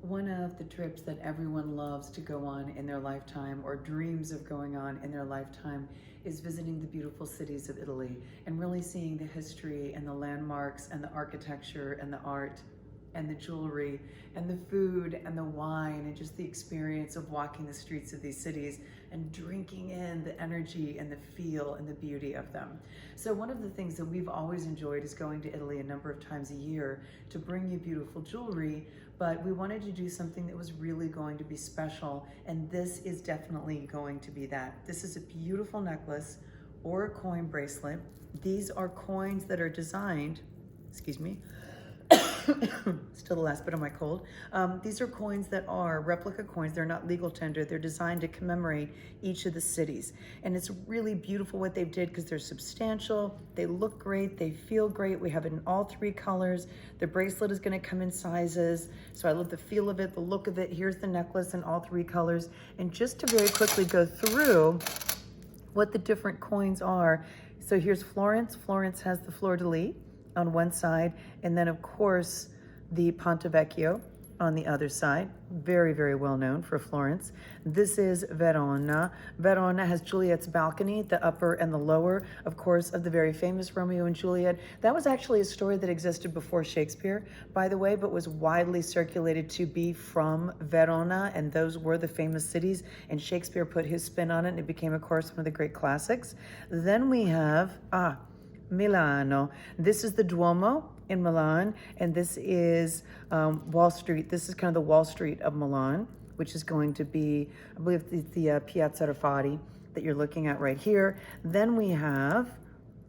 One of the trips that everyone loves to go on in their lifetime or dreams of going on in their lifetime is visiting the beautiful cities of Italy and really seeing the history and the landmarks and the architecture and the art and the jewelry and the food and the wine and just the experience of walking the streets of these cities and drinking in the energy and the feel and the beauty of them. So one of the things that we've always enjoyed is going to Italy a number of times a year to bring you beautiful jewelry, but we wanted to do something that was really going to be special, and this is definitely going to be that. This is a beautiful necklace or a coin bracelet. These are coins that are designed, excuse me, still the last bit of my cold. These are coins that are replica coins. They're not legal tender. They're designed to commemorate each of the cities. And it's really beautiful what they did because they're substantial. They look great. They feel great. We have it in all three colors. The bracelet is going to come in sizes. So I love the feel of it, the look of it. Here's the necklace in all three colors. And just to very quickly go through what the different coins are. So here's Florence. Florence has the fleur-de-lis on one side, and then of course the Ponte Vecchio on the other side. Very, very well known for Florence. This is Verona. Verona has Juliet's balcony, the upper and the lower, of course, of the very famous Romeo and Juliet. That was actually a story that existed before Shakespeare, by the way, but was widely circulated to be from Verona, and those were the famous cities, and Shakespeare put his spin on it, and it became, of course, one of the great classics. Then we have, Milano. This is the Duomo in Milan, and this is Wall Street. This is kind of the Wall Street of Milan, which is going to be, I believe, the Piazza Rafati that you're looking at right here. Then we have,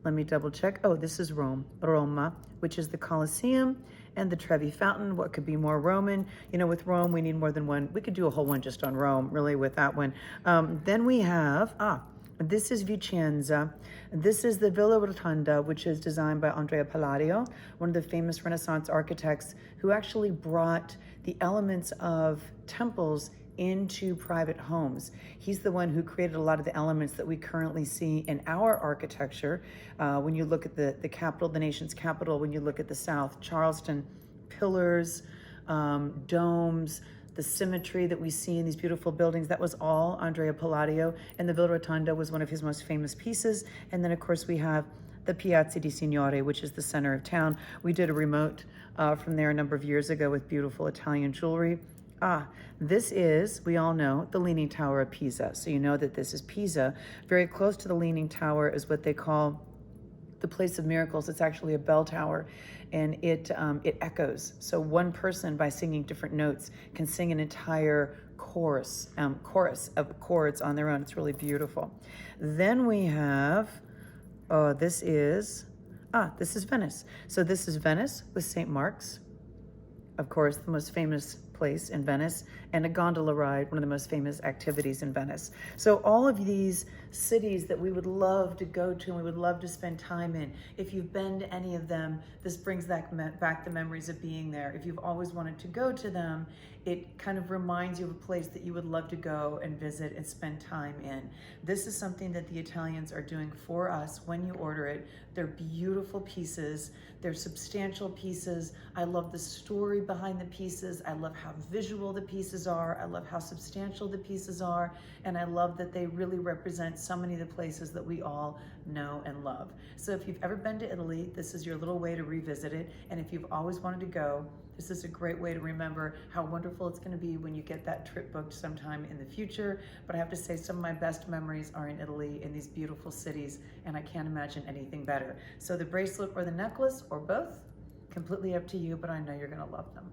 let me double check. Oh, this is Roma, which is the Colosseum and the Trevi Fountain. What could be more Roman? You know, with Rome, we need more than one. We could do a whole one just on Rome, really, with that one. Then we have, this is Vicenza. This is the Villa Rotonda, which is designed by Andrea Palladio, one of the famous Renaissance architects who actually brought the elements of temples into private homes. He's the one who created a lot of the elements that we currently see in our architecture. When you look at the capital, the nation's capital, when you look at the South, Charleston, pillars, domes, the symmetry that we see in these beautiful buildings, that was all Andrea Palladio, and the Villa Rotonda was one of his most famous pieces. And then, of course, we have the Piazza di Signore, which is the center of town. We did a remote from there a number of years ago with beautiful Italian jewelry. This is, we all know, the Leaning Tower of Pisa. So you know that this is Pisa. Very close to the Leaning Tower is what they call the place of miracles. It's actually a bell tower, and it echoes. So one person, by singing different notes, can sing an entire chorus of chords on their own. It's really beautiful. Then we have, this is Venice. So this is Venice with St. Mark's, of course, the most famous place in Venice, and a gondola ride, one of the most famous activities in Venice. So all of these cities that we would love to go to and we would love to spend time in. If you've been to any of them, this brings back the memories of being there. If you've always wanted to go to them, it kind of reminds you of a place that you would love to go and visit and spend time in. This is something that the Italians are doing for us when you order it. They're beautiful pieces. They're substantial pieces. I love the story behind the pieces. I love how visual the pieces are. I love how substantial the pieces are. And I love that they really represent so many of the places that we all know and love. So if you've ever been to Italy, this is your little way to revisit it. And if you've always wanted to go, this is a great way to remember how wonderful it's going to be when you get that trip booked sometime in the future. But I have to say, some of my best memories are in Italy, in these beautiful cities, and I can't imagine anything better. So the bracelet or the necklace, or both, completely up to you, but I know you're going to love them.